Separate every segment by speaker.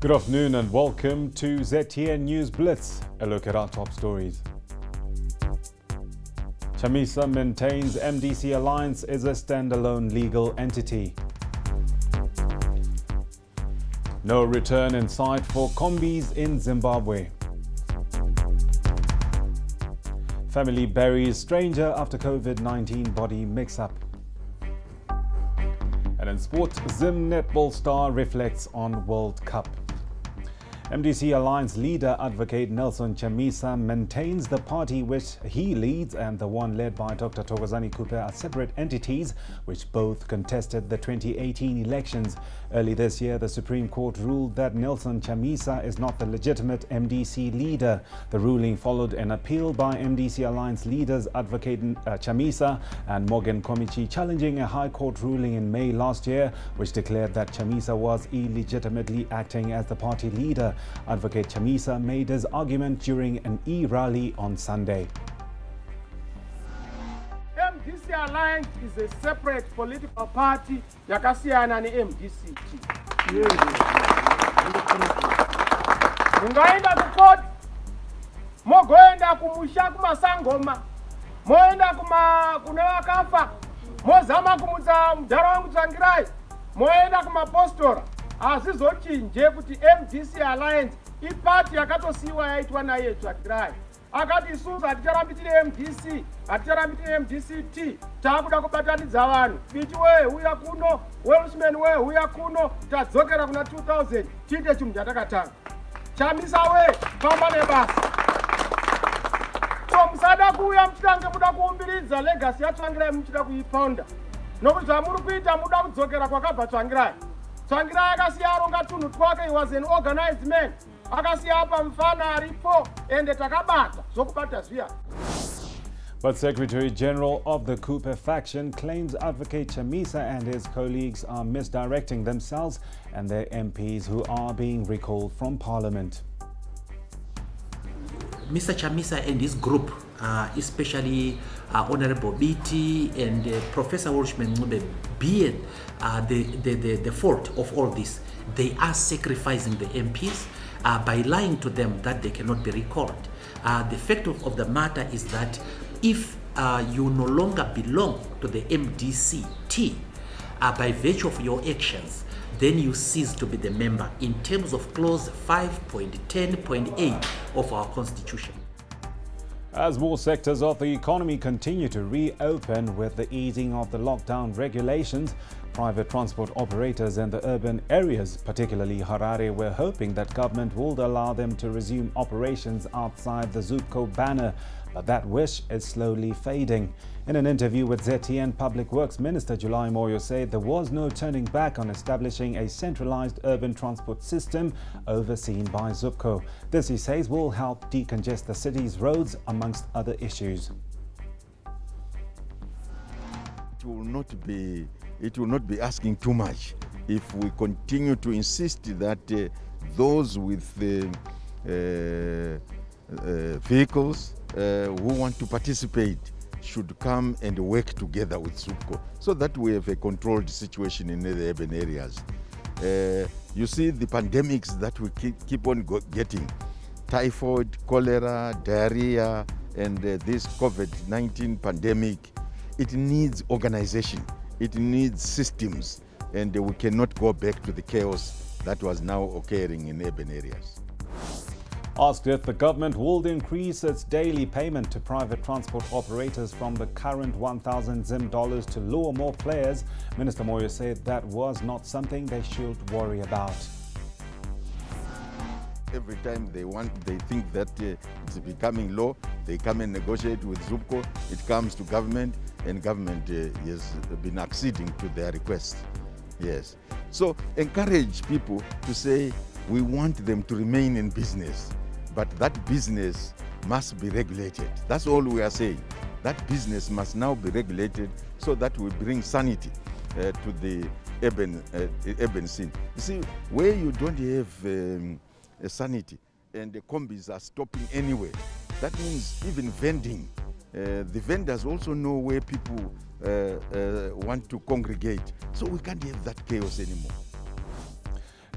Speaker 1: Good afternoon and welcome to ZTN News Blitz, a look at our top stories. Chamisa maintains MDC Alliance is a standalone legal entity. No return in sight for combis in Zimbabwe. Family buries stranger after COVID-19 body mix-up. And in sport, Zim Netball star reflects on World Cup. MDC Alliance leader advocate Nelson Chamisa maintains the party which he leads and the one led by Dr. Thokozani Cooper are separate entities which both contested the 2018 elections. Early this year, the Supreme Court ruled that Nelson Chamisa is not the legitimate MDC leader. The ruling followed an appeal by MDC Alliance leaders advocate Chamisa and Morgan Komichi challenging a High Court ruling in May last year which declared that Chamisa was illegitimately acting as the party leader. Advocate Chamisa made his argument during an e-rally on Sunday.
Speaker 2: MDC Alliance is a separate political party yakasiyana ne-MDC. Mungaenda ku-court, mogoenda kumusha kumasangoma, moenda kune vakafa, mozama kumutsa mudhara wangu moenda kumapostora. Azizochinje kuti MDC Alliance ipati yakatosiwa yaitwa naye Tsvangirai. Akati isusu haticharambitire MDC, haticharambitire MDC-T, takuda kubatanidza vanhu. Biti we uya kuno, Welshman we uya kuno, tadzokera kuna 2000, tiite chinhu chatakatanga. Chamisa we, famba nebasa. So musada kuuya muchitange muda kuumbiridza legacy yaTsvangirai muchida kuipounda. Nokuti zvamuri kuita muda kudzokera kwakabva Tsvangirai. Tsvangirai akasiya aronga tunhu twake, he was an organized man. Akasiya apa mfana aripo ende takabata zokubata zviya.
Speaker 1: But Secretary General of the Cooper faction claims advocate Chamisa and his colleagues are misdirecting themselves and their MPs who are being recalled from Parliament.
Speaker 3: Mr. Chamisa and his group, especially Honorable BT and Professor Welshman Mube, being the fault of all this, they are sacrificing the MPs by lying to them that they cannot be recalled. The fact of the matter is that if you no longer belong to the MDC-T, by virtue of your actions, then you cease to be the member in terms of clause 5.10.8 of our constitution.
Speaker 1: As more sectors of the economy continue to reopen with the easing of the lockdown regulations, private transport operators in the urban areas, particularly Harare, were hoping that government would allow them to resume operations outside the Zupco banner. But that wish is slowly fading. In an interview with ZTN, Public Works Minister July Moyo said there was no turning back on establishing a centralized urban transport system overseen by Zupco. This, he says, will help decongest the city's roads, amongst other issues.
Speaker 4: It will not be asking too much if we continue to insist that those with vehicles who want to participate should come and work together with Zupco so that we have a controlled situation in the urban areas. You see the pandemics that we keep on getting, typhoid, cholera, diarrhea, and this COVID-19 pandemic, it needs organization, it needs systems, and we cannot go back to the chaos that was now occurring in urban areas.
Speaker 1: Asked if the government would increase its daily payment to private transport operators from the current 1,000 Zim dollars to lure more players, Minister Moyo said that was not something they should worry about.
Speaker 4: Every time they think that it's becoming low, they come and negotiate with Zupco. It comes to government, and government has been acceding to their request. Yes. So encourage people to say we want them to remain in business, but that business must be regulated. That's all we are saying. That business must now be regulated so that we bring sanity to the urban scene. You see, where you don't have a sanity and the combis are stopping anywhere, that means even vending. The vendors also know where people want to congregate. So we can't have that chaos anymore.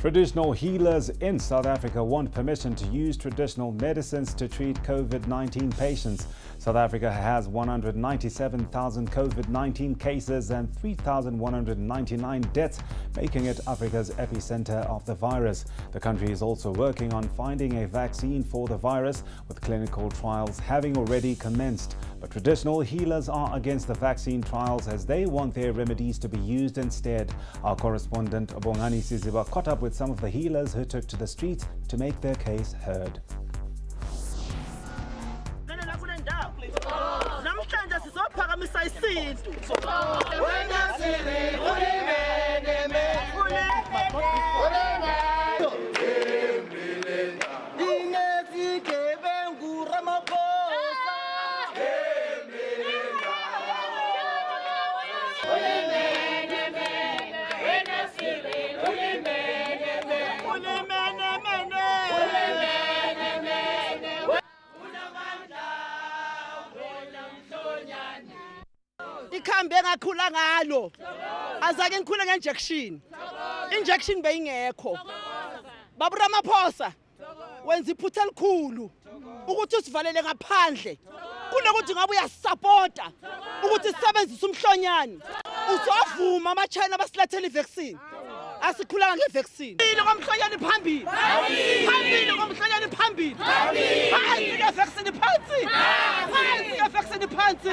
Speaker 1: Traditional healers in South Africa want permission to use traditional medicines to treat COVID-19 patients. South Africa has 197,000 COVID-19 cases and 3,199 deaths, making it Africa's epicenter of the virus. The country is also working on finding a vaccine for the virus, with clinical trials having already commenced. But traditional healers are against the vaccine trials as they want their remedies to be used instead. Our correspondent Bongani Siziba caught up with some of the healers who took to the streets to make their case heard.
Speaker 5: Ikhambe ngakhula ngalo azake ngikhule injection beyingekho babu Ramaphosa wenza iphutha elikhulu ukuthi usivalele ngaphandle kunokuthi ngabe uyasupporta ukuthi sisebenzise umhlonyane uzovuma ama-China basilethele ivaccine asikhulanga ngevaccine komhlonyane phambili komhlonyane phambili phansi ngevaccine phansi ngevaccine phansi.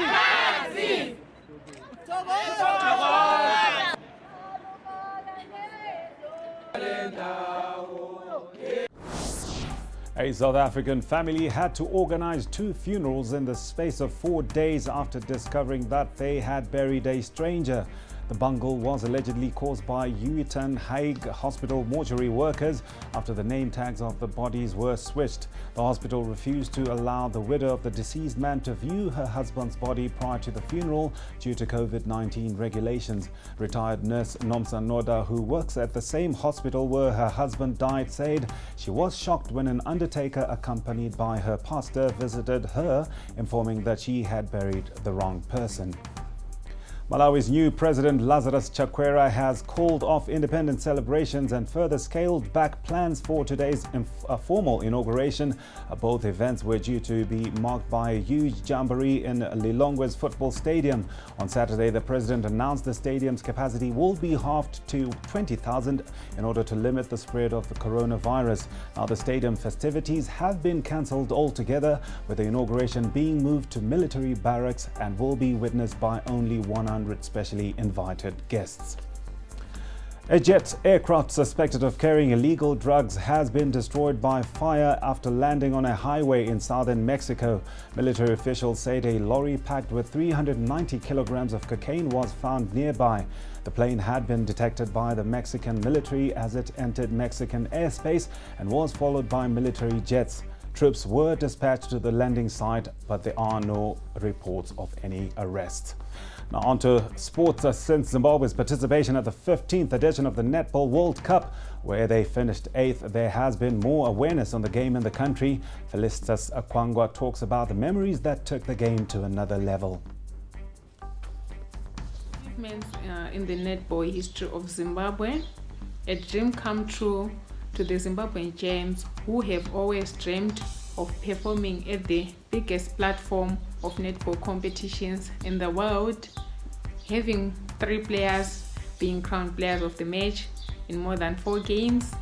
Speaker 1: A South African family had to organize 2 funerals in the space of 4 days after discovering that they had buried a stranger. The bungle was allegedly caused by Zetian hospital mortuary workers after the name tags of the bodies were switched. The hospital refused to allow the widow of the deceased man to view her husband's body prior to the funeral due to COVID-19 regulations. Retired nurse Nomsa Noda, who works at the same hospital where her husband died, said she was shocked when an undertaker accompanied by her pastor visited her, informing that she had buried the wrong person. Malawi's new president Lazarus Chakwera has called off independence celebrations and further scaled back plans for today's formal inauguration. Both events were due to be marked by a huge jamboree in Lilongwe's football stadium. On Saturday, the president announced the stadium's capacity will be halved to 20,000 in order to limit the spread of the coronavirus. Now, the stadium festivities have been cancelled altogether, with the inauguration being moved to military barracks and will be witnessed by only 100 specially invited guests. A jet aircraft suspected of carrying illegal drugs has been destroyed by fire after landing on a highway in southern Mexico. Military officials said a lorry packed with 390 kilograms of cocaine was found nearby. The plane had been detected by the Mexican military as it entered Mexican airspace and was followed by military jets. Troops were dispatched to the landing site, but there are no reports of any arrests. Now on to sports. Since Zimbabwe's participation at the 15th edition of the Netball World Cup, where they finished 8th, there has been more awareness on the game in the country. Felicitas Akwangwa talks about the memories that took the game to another level.
Speaker 6: Achievements in the netball history of Zimbabwe, a dream come true to the Zimbabwean gems who have always dreamed of performing at the biggest platform of netball competitions in the world, having 3 players being crowned players of the match in more than 4 games.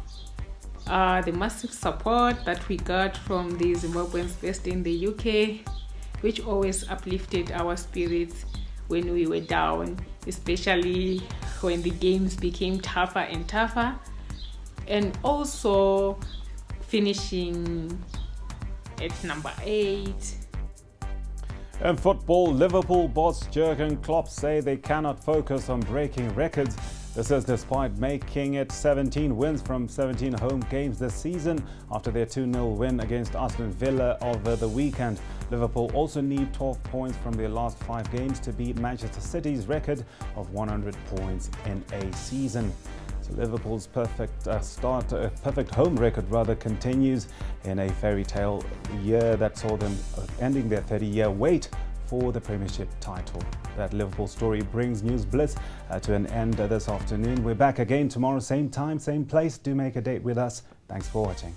Speaker 6: The massive support that we got from the Zimbabweans based in the UK, which always uplifted our spirits when we were down, especially when the games became tougher and tougher, and also finishing at number 8.
Speaker 1: In football, Liverpool boss Jurgen Klopp say they cannot focus on breaking records. This is despite making it 17 wins from 17 home games this season after their 2-0 win against Aston Villa over the weekend. Liverpool also need 12 points from their last 5 games to beat Manchester City's record of 100 points in a season. So Liverpool's perfect home record continues in a fairy tale year that saw them ending their 30-year wait for the Premiership title. That Liverpool story brings News Blitz to an end this afternoon. We're back again tomorrow, same time, same place. Do make a date with us. Thanks for watching.